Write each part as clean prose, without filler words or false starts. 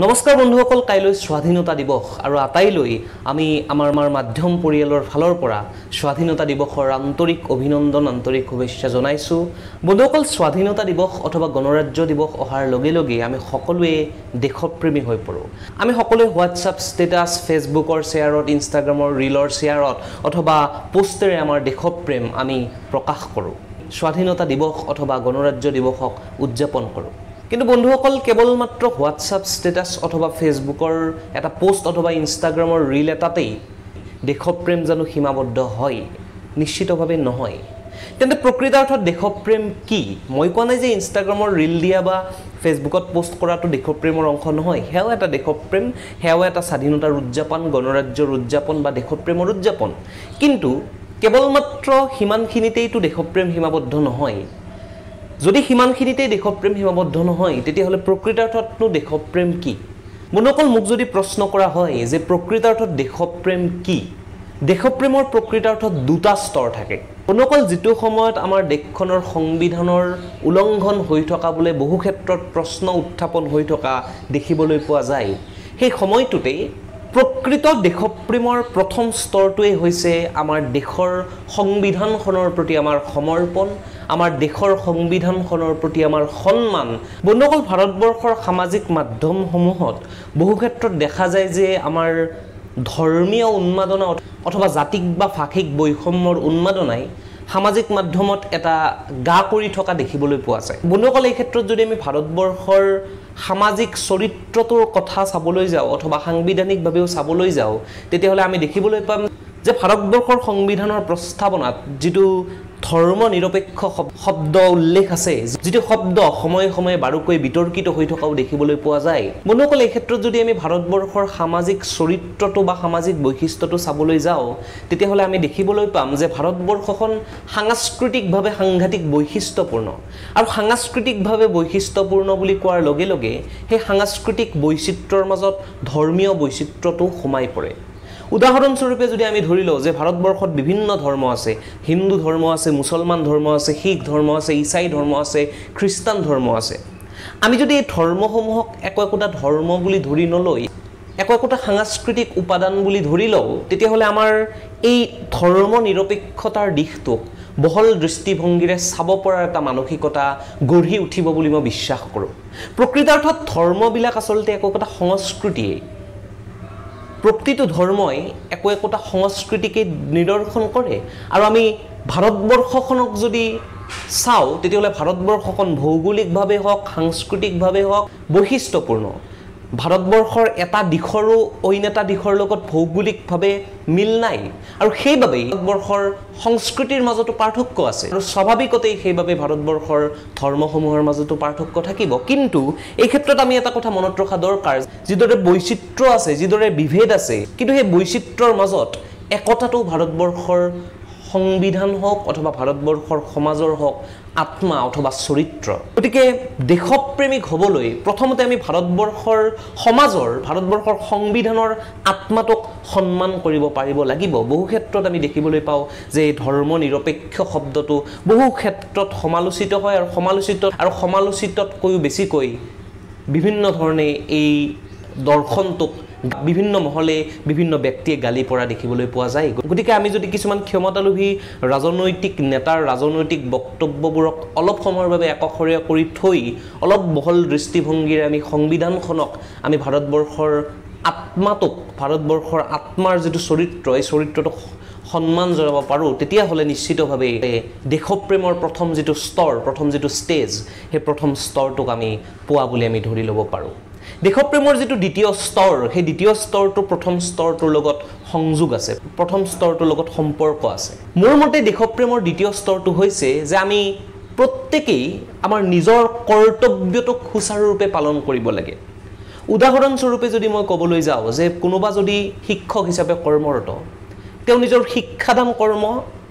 নমস্কাৰ বন্ধুসকল, কাইলৈ স্বাধীনতা দিৱস আৰু আটাইলৈ আমি আমাৰ মাধ্যম পৰিয়ালৰ ফালৰ পৰা স্বাধীনতা দিৱসৰ আন্তৰিক অভিনন্দন, আন্তৰিক শুভেচ্ছা জনাইছোঁ। বন্ধুসকল, স্বাধীনতা দিৱস অথবা গণৰাজ্য দিৱস অহাৰ লগে লগে আমি সকলোৱে দেশপ্ৰেমী হৈ পৰোঁ। আমি সকলোৱে হোৱাটছআপ ষ্টেটাছ, ফেচবুকৰ শ্বেয়াৰত, ইনষ্টাগ্ৰামৰ ৰিলৰ শ্বেয়াৰত অথবা পোষ্টেৰে আমাৰ দেশপ্ৰেম আমি প্ৰকাশ কৰোঁ। স্বাধীনতা দিৱস অথবা গণৰাজ্য দিৱসক উদযাপন কৰোঁ। কিন্তু বন্ধুসকল, কেৱল মাত্ৰ হোৱাটছআপ ষ্টেটাছ অথবা ফেচবুকৰ এটা পোষ্ট অথবা ইনষ্টাগ্ৰামৰ ৰিল এটাতেই দেশপ্ৰেম জানো সীমাবদ্ধ হয়? নিশ্চিতভাৱে নহয়। তেন্তে প্ৰকৃতাৰ্থত দেশপ্ৰেম কি? মই কোৱা নাই যে ইনষ্টাগ্ৰামৰ ৰিল দিয়া বা ফেচবুকত পোষ্ট কৰাটো দেশপ্ৰেমৰ অংশ নহয়। সেয়াও এটা দেশপ্ৰেম, সেয়াও এটা স্বাধীনতাৰ উদযাপন, গণৰাজ্যৰ উদযাপন বা দেশপ্ৰেমৰ উদযাপন। কিন্তু কেৱল মাত্ৰ সিমানখিনিতেইতো দেশপ্ৰেম সীমাবদ্ধ নহয়। যদি সিমানখিনিতেই দেশপ্ৰেম সীমাবদ্ধ নহয়, তেতিয়াহ'লে প্ৰকৃতাৰ্থতনো দেশপ্ৰেম কি? বন্ধুসকল, মোক যদি প্ৰশ্ন কৰা হয় যে প্ৰকৃতাৰ্থত দেশপ্ৰেম কি, দেশপ্ৰেমৰ প্ৰকৃতাৰ্থত দুটা স্তৰ থাকে। বন্ধুসকল, যিটো সময়ত আমাৰ দেশখনৰ সংবিধানৰ উলংঘন হৈ থকা বোলে বহু ক্ষেত্ৰত প্ৰশ্ন উত্থাপন হৈ থকা দেখিবলৈ পোৱা যায়, সেই সময়টোতেই প্ৰকৃত দেশপ্ৰেমৰ প্ৰথম স্তৰটোৱেই হৈছে আমাৰ দেশৰ সংবিধানখনৰ প্ৰতি আমাৰ সমৰ্পণ, আমাৰ দেশৰ সংবিধানখনৰ প্ৰতি আমাৰ সন্মান। বন্ধুসকল, ভাৰতবৰ্ষৰ সামাজিক মাধ্যমসমূহত বহু ক্ষেত্ৰত দেখা যায় যে আমাৰ ধৰ্মীয় উন্মাদনা অথবা জাতিক বা ভাষিক বৈষম্যৰ উন্মাদনাই সামাজিক মাধ্যমত এটা গা কৰি থকা দেখিবলৈ পোৱা যায়। বন্ধুসকল, এই ক্ষেত্ৰত যদি আমি ভাৰতবৰ্ষৰ সামাজিক চৰিত্ৰটোৰ কথা চাবলৈ যাওঁ অথবা সাংবিধানিকভাৱেও চাবলৈ যাওঁ, তেতিয়াহ'লে আমি দেখিবলৈ পাম যে ভাৰতবৰ্ষৰ সংবিধানৰ প্ৰস্তাৱনাত যিটো ধৰ্ম নিৰপেক্ষ শব্দ উল্লেখ আছে, যিটো শব্দ সময়ে সময়ে বাৰুকৈ বিতৰ্কিত হৈ থকাও দেখিবলৈ পোৱা যায়। বন্ধুসকল, এই ক্ষেত্ৰত যদি আমি ভাৰতবৰ্ষৰ সামাজিক চৰিত্ৰটো বা সামাজিক বৈশিষ্ট্যটো চাবলৈ যাওঁ, তেতিয়াহ'লে আমি দেখিবলৈ পাম যে ভাৰতবৰ্ষখন সাংস্কৃতিকভাৱে সাংঘাতিক বৈশিষ্ট্যপূৰ্ণ। আৰু সাংস্কৃতিকভাৱে বৈশিষ্ট্যপূৰ্ণ বুলি কোৱাৰ লগে লগে সেই সাংস্কৃতিক বৈচিত্ৰ্যৰ মাজত ধৰ্মীয় বৈচিত্ৰ্যটো সোমাই পৰে। উদাহৰণস্বৰূপে যদি আমি ধৰি লওঁ যে ভাৰতবৰ্ষত বিভিন্ন ধৰ্ম আছে, হিন্দু ধৰ্ম আছে, মুছলমান ধৰ্ম আছে, শিখ ধৰ্ম আছে, ইছাই ধৰ্ম আছে, খ্ৰীষ্টান ধৰ্ম আছে। আমি যদি এই ধৰ্মসমূহক একোটা ধৰ্ম বুলি ধৰি নলৈ একোটা সাংস্কৃতিক উপাদান বুলি ধৰি লওঁ, তেতিয়াহ'লে আমাৰ এই ধৰ্ম নিৰপেক্ষতাৰ দিশটোক বহল দৃষ্টিভংগীৰে চাব পৰাৰ এটা মানসিকতা গঢ়ি উঠিব বুলি মই বিশ্বাস কৰোঁ। প্ৰকৃতাৰ্থত ধৰ্মবিলাক আচলতে একোটা সংস্কৃতিয়ে। প্ৰতিটো ধৰ্মই একোটা সংস্কৃতিকে নিদৰ্শন কৰে। আৰু আমি ভাৰতবৰ্ষখনক যদি চাওঁ, তেতিয়াহ'লে ভাৰতবৰ্ষখন ভৌগোলিকভাৱে হওক, সাংস্কৃতিকভাৱে হওক বৈশিষ্ট্যপূৰ্ণ। ভাৰতবৰ্ষৰ এটা দিশৰো অইন এটা দিশৰ লগত ভৌগোলিকভাৱে মিল নাই, আৰু সেইবাবেই ভাৰতবৰ্ষৰ সংস্কৃতিৰ মাজতো পাৰ্থক্য আছে, আৰু স্বাভাৱিকতেই সেইবাবে ভাৰতবৰ্ষৰ ধৰ্মসমূহৰ মাজতো পাৰ্থক্য থাকিব। কিন্তু এই ক্ষেত্ৰত আমি এটা কথা মনত ৰখা দৰকাৰ, যিদৰে বৈচিত্ৰ্য আছে, যিদৰে বিভেদ আছে, কিন্তু সেই বৈচিত্ৰ্যৰ মাজত একতাটো ভাৰতবৰ্ষৰ সংবিধান হওক অথবা ভাৰতবৰ্ষৰ সমাজৰ হওক আত্মা অথবা চৰিত্ৰ। গতিকে দেশপ্ৰেমিক হ'বলৈ প্ৰথমতে আমি ভাৰতবৰ্ষৰ সমাজৰ, ভাৰতবৰ্ষৰ সংবিধানৰ আত্মাটোক সন্মান কৰিব পাৰিব লাগিব। বহু ক্ষেত্ৰত আমি দেখিবলৈ পাওঁ যে ধৰ্ম নিৰপেক্ষ শব্দটো বহু ক্ষেত্ৰত সমালোচিত হয়, আৰু সমালোচিততকৈও বেছিকৈ বিভিন্ন ধৰণে এই দৰ্শনটোক বিভিন্ন মহলে বিভিন্ন ব্যক্তিয়ে গালি পৰা দেখিবলৈ পোৱা যায়। গতিকে আমি যদি কিছুমান ক্ষমতালোভী ৰাজনৈতিক নেতাৰ ৰাজনৈতিক বক্তব্যবোৰক অলপ সময়ৰ বাবে একশৰীয়া কৰি থৈ অলপ বহল দৃষ্টিভংগীৰে আমি সংবিধানখনক, আমি ভাৰতবৰ্ষৰ আত্মাটোক, ভাৰতবৰ্ষৰ আত্মাৰ যিটো চৰিত্ৰ, এই চৰিত্ৰটোক সন্মান জনাব পাৰোঁ, তেতিয়াহ'লে নিশ্চিতভাৱে দেশপ্ৰেমৰ প্ৰথম যিটো স্তৰ, প্ৰথম যিটো ষ্টেজ, সেই প্ৰথম স্তৰটোক আমি পোৱা বুলি আমি ধৰি ল'ব পাৰোঁ। দেশপ্ৰেমৰ যিটো দ্বিতীয় স্তৰ, সেই দ্বিতীয় স্তৰটো প্ৰথম স্তৰটোৰ লগত সংযোগ আছে, প্ৰথম স্তৰটোৰ লগত সম্পৰ্ক আছে। মোৰ মতে দেশপ্ৰেমৰ দ্বিতীয় স্তৰটো হৈছে যে আমি প্ৰত্যেকেই আমাৰ নিজৰ কৰ্তব্যটোক সুচাৰুৰূপে পালন কৰিব লাগে। উদাহৰণস্বৰূপে যদি মই ক'বলৈ যাওঁ যে কোনোবা যদি শিক্ষক হিচাপে কৰ্মৰত, তেওঁ নিজৰ শিক্ষাদান কৰ্ম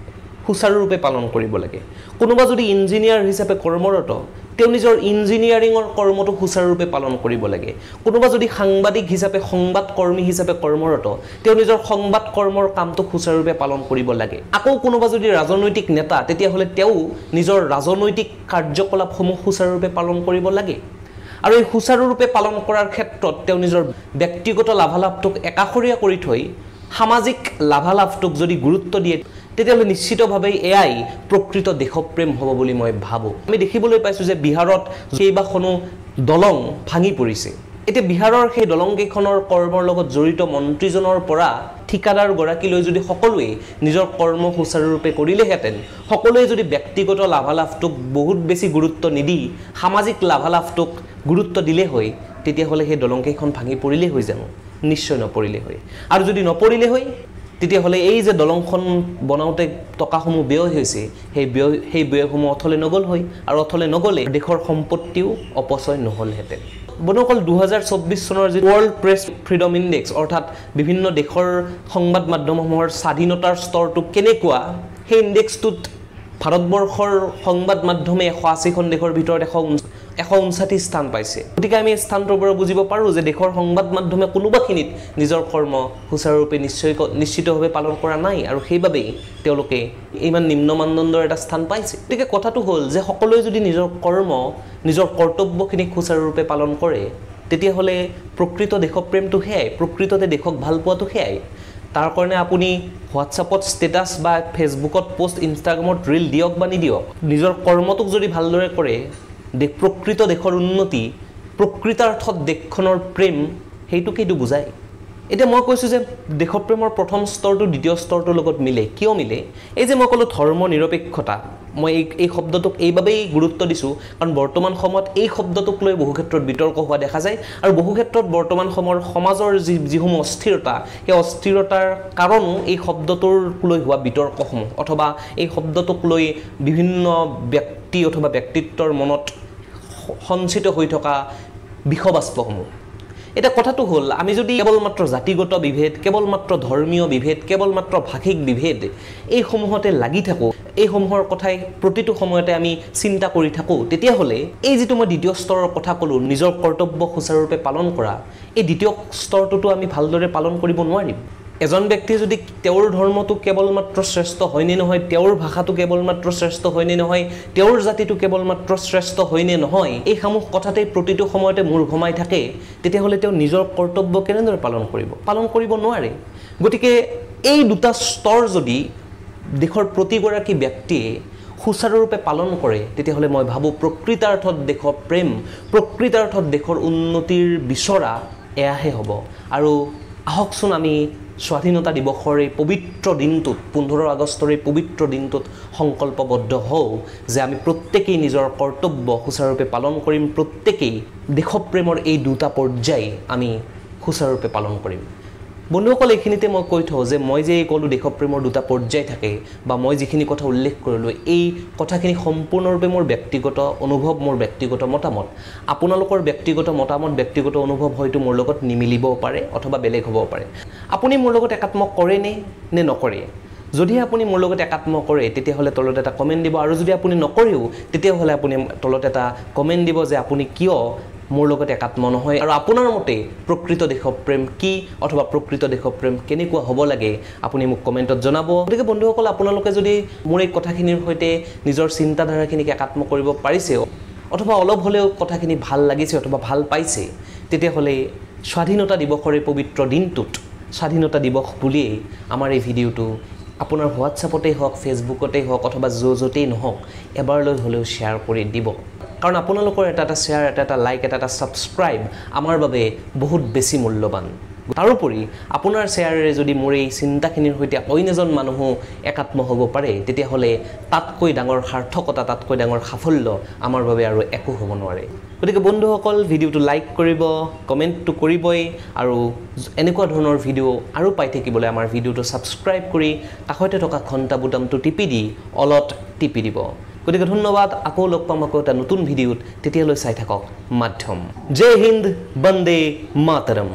সুচাৰুৰূপে পালন কৰিব লাগে। কোনোবা যদি ইঞ্জিনিয়াৰ হিচাপে কৰ্মৰত, তেওঁ নিজৰ ইঞ্জিনিয়াৰিঙৰ কৰ্মটো সুচাৰুৰূপে পালন কৰিব লাগে। কোনোবা যদি সাংবাদিক হিচাপে, সংবাদ কৰ্মী হিচাপে কৰ্মৰত, তেওঁ নিজৰ সংবাদ কৰ্মৰ কামটো সুচাৰুৰূপে পালন কৰিব লাগে। আকৌ কোনোবা যদি ৰাজনৈতিক নেতা, তেতিয়াহ'লে তেওঁ নিজৰ ৰাজনৈতিক কাৰ্যকলাপসমূহ সুচাৰুৰূপে পালন কৰিব লাগে। আৰু এই সুচাৰুৰূপে পালন কৰাৰ ক্ষেত্ৰত তেওঁ নিজৰ ব্যক্তিগত লাভালাভটোক একাষৰীয়া কৰি থৈ সামাজিক লাভালাভটোক যদি গুৰুত্ব দিয়ে তেতিয়াহ'লে নিশ্চিতভাৱে এয়াই প্ৰকৃত দেশপ্ৰেম হ'ব বুলি মই ভাবোঁ। আমি দেখিবলৈ পাইছোঁ যে বিহাৰত কেইবাখনো দলং ভাঙি পৰিছে। এতিয়া বিহাৰৰ সেই দলংকেইখনৰ কৰ্মৰ লগত জড়িত মন্ত্ৰীজনৰ পৰা ঠিকাদাৰগৰাকীলৈ যদি সকলোৱে নিজৰ কৰ্ম সুচাৰুৰূপে কৰিলেহেঁতেন, সকলোৱে যদি ব্যক্তিগত লাভালাভটোক বহুত বেছি গুৰুত্ব নিদি সামাজিক লাভালাভটোক গুৰুত্ব দিলে হয়, তেতিয়াহ'লে সেই দলংকেইখন ভাঙি পৰিলে হৈ জানো? নিশ্চয় নপৰিলে হয়। আৰু যদি নপৰিলে হয় তেতিয়াহ'লে এই যে দলংখন বনাওঁতে টকাসমূহ ব্যয় হৈছে, সেই ব্যয়সমূহ অথলে নগ'ল হয়, আৰু অথলে নগ'লে দেশৰ সম্পত্তিও অপচয় নহ'লহেঁতেন। বন্ধুসকল, 2024 চনৰ যি ৱৰ্ল্ড প্ৰেছ ফ্ৰীডম ইণ্ডেক্স অৰ্থাৎ বিভিন্ন দেশৰ সংবাদ মাধ্যমসমূহৰ স্বাধীনতাৰ স্তৰটো কেনেকুৱা, সেই ইণ্ডেক্সটোত ভাৰতবৰ্ষৰ সংবাদ মাধ্যমে 180খন দেশৰ ভিতৰত 159 স্থান পাইছে। গতিকে আমি এই স্থানটোৰ পৰা বুজিব পাৰোঁ যে দেশৰ সংবাদ মাধ্যমে কোনোবাখিনিত নিজৰ কৰ্ম সুচাৰুৰূপে নিশ্চিতভাৱে পালন কৰা নাই, আৰু সেইবাবেই তেওঁলোকে ইমান নিম্ন মানদণ্ডৰ এটা স্থান পাইছে। গতিকে কথাটো হ'ল যে সকলোৱে যদি নিজৰ কৰ্ম নিজৰ কৰ্তব্যখিনিক সুচাৰুৰূপে পালন কৰে, তেতিয়াহ'লে প্ৰকৃত দেশপ্ৰেমটো সেয়াই, প্ৰকৃততে দেশক ভাল পোৱাটো সেয়াই। তাৰ কাৰণে আপুনি হোৱাটছআপত ষ্টেটাছ বা ফেচবুকত পোষ্ট, ইনষ্টাগ্ৰামত ৰীল দিয়ক বা নিদিয়ক, নিজৰ কৰ্মটোক যদি ভালদৰে কৰে, প্ৰকৃত দেশৰ উন্নতি, প্ৰকৃতাৰ্থত দেশখনৰ প্ৰেম, সেইটোকেইটো বুজায়। এতিয়া মই কৈছোঁ যে দেশপ্ৰেমৰ প্ৰথম স্তৰটো দ্বিতীয় স্তৰটোৰ লগত মিলে। কিয় মিলে? এই যে মই ক'লোঁ ধৰ্ম নিৰপেক্ষতা, মই এই শব্দটোক এইবাবেই গুৰুত্ব দিছোঁ কাৰণ বৰ্তমান সময়ত এই শব্দটোক লৈ বহু ক্ষেত্ৰত বিতৰ্ক হোৱা দেখা যায়, আৰু বহু ক্ষেত্ৰত বৰ্তমান সময়ৰ সমাজৰ যিসমূহ অস্থিৰতা, সেই অস্থিৰতাৰ কাৰণো এই শব্দটোৰ লৈ হোৱা বিতৰ্কসমূহ, অথবা এই শব্দটোক লৈ বিভিন্ন ব্যক্তি অথবা ব্যক্তিত্বৰ মনত সঞ্চিত হৈ থকা বিষবাষ্পসমূহ। এটা কথাটো হ'ল, আমি যদি কেৱল মাত্ৰ জাতিগত বিভেদ, কেৱল মাত্ৰ ধৰ্মীয় বিভেদ, কেৱল মাত্ৰ ভাষিক বিভেদ এইসমূহতে লাগি থাকোঁ, এইসমূহৰ কথাই প্ৰতিটো সময়তে আমি চিন্তা কৰি থাকোঁ, তেতিয়াহ'লে এই যিটো মই দ্বিতীয় স্তৰৰ কথা ক'লোঁ, নিজৰ কৰ্তব্য সুচাৰুৰূপে পালন কৰা, এই দ্বিতীয় স্তৰটোতো আমি ভালদৰে পালন কৰিব নোৱাৰিম। এজন ব্যক্তিয়ে যদি তেওঁৰ ধৰ্মটো কেৱল মাত্ৰ শ্ৰেষ্ঠ হয়নে নহয়, তেওঁৰ ভাষাটো কেৱল মাত্ৰ শ্ৰেষ্ঠ হয়নে নহয়, তেওঁৰ জাতিটো কেৱল মাত্ৰ শ্ৰেষ্ঠ হয়নে নহয়, এই সমূহ কথাতেই প্ৰতিটো সময়তে মূৰ ঘমাই থাকে, তেতিয়াহ'লে তেওঁ নিজৰ কৰ্তব্য কেনেদৰে পালন কৰিব নোৱাৰে। গতিকে এই দুটা স্তৰ যদি দেশৰ প্ৰতিগৰাকী ব্যক্তিয়ে সুচাৰুৰূপে পালন কৰে, তেতিয়াহ'লে মই ভাবোঁ প্ৰকৃতাৰ্থত দেশৰ প্ৰেম, প্ৰকৃতাৰ্থত দেশৰ উন্নতিৰ বিচৰা এয়াহে হ'ব। আৰু আহকচোন আমি স্বাধীনতা দিৱসৰ এই পবিত্ৰ দিনটোত, 15 আগষ্টৰ এই পবিত্ৰ দিনটোত সংকল্পবদ্ধ হওঁ যে আমি প্ৰত্যেকেই নিজৰ কৰ্তব্য সুচাৰুৰূপে পালন কৰিম, প্ৰত্যেকেই দেশপ্ৰেমৰ এই দুটা পৰ্যায় আমি সুচাৰুৰূপে পালন কৰিম। বন্ধুসকল, এইখিনিতে মই কৈ থওঁ যে মই যে ক'লোঁ দেশপ্ৰেমৰ দুটা পৰ্যায় থাকে, বা মই যিখিনি কথা উল্লেখ কৰিলোঁ, এই কথাখিনি সম্পূৰ্ণৰূপে মোৰ ব্যক্তিগত অনুভৱ, মোৰ ব্যক্তিগত মতামত। আপোনালোকৰ ব্যক্তিগত মতামত, ব্যক্তিগত অনুভৱ হয়তো মোৰ লগত নিমিলিবও পাৰে অথবা বেলেগ হ'বও পাৰে। আপুনি মোৰ লগত একাত্ম কৰেনে নে নকৰে? যদিহে আপুনি মোৰ লগত একাত্ম কৰে, তেতিয়াহ'লে তলত এটা কমেণ্ট দিব, আৰু যদি আপুনি নকৰেও, তেতিয়াহ'লে আপুনি তলত এটা কমেণ্ট দিব যে আপুনি কিয় মোৰ লগত একাত্ম নহয়, আৰু আপোনাৰ মতে প্ৰকৃত দেশপ্ৰেম কি, অথবা প্ৰকৃত দেশপ্ৰেম কেনেকুৱা হ'ব লাগে, আপুনি মোক কমেণ্টত জনাব। গতিকে বন্ধুসকল, আপোনালোকে যদি মোৰ এই কথাখিনিৰ সৈতে নিজৰ চিন্তাধাৰাখিনিক একাত্ম কৰিব পাৰিছে, অথবা অলপ হ'লেও কথাখিনি ভাল লাগিছে অথবা ভাল পাইছে, তেতিয়াহ'লে স্বাধীনতা দিৱসৰ এই পবিত্ৰ দিনটোত, স্বাধীনতা দিৱস বুলিয়েই আমাৰ এই ভিডিঅ'টো আপোনাৰ হোৱাটছআপতেই হওক, ফেচবুকতেই হওক, অথবা য'তেই নহওক, এবাৰলৈ হ'লেও শ্বেয়াৰ কৰি দিব। কাৰণ আপোনালোকৰ এটা শ্বেয়াৰ, এটা লাইক, এটা ছাবস্ক্ৰাইব আমাৰ বাবে বহুত বেছি মূল্যৱান। তাৰোপৰি আপোনাৰ শ্বেয়াৰেৰে যদি মোৰ এই চিন্তাখিনিৰ সৈতে অইন এজন মানুহো একাত্ম হ'ব পাৰে, তেতিয়াহ'লে তাতকৈ ডাঙৰ সাৰ্থকতা, তাতকৈ ডাঙৰ সাফল্য আমাৰ বাবে আৰু একো হ'ব নোৱাৰে। গতিকে বন্ধুসকল, ভিডিঅ'টো লাইক কৰিব, কমেণ্টটো কৰিবই, আৰু এনেকুৱা ধৰণৰ ভিডিঅ' আৰু পাই থাকিবলৈ আমাৰ ভিডিঅ'টো ছাবস্ক্ৰাইব কৰি কাষতে থকা ঘণ্টা বুটামটো টিপি দি অলট টিপি দিব। গতিকে ধন্যবাদ, আকৌ লগ পাম আকৌ এটা নতুন ভিডিঅ'ত, তেতিয়ালৈ চাই থাকক মাধ্যম। জয় হিন্দ, বন্দে মাতৰম।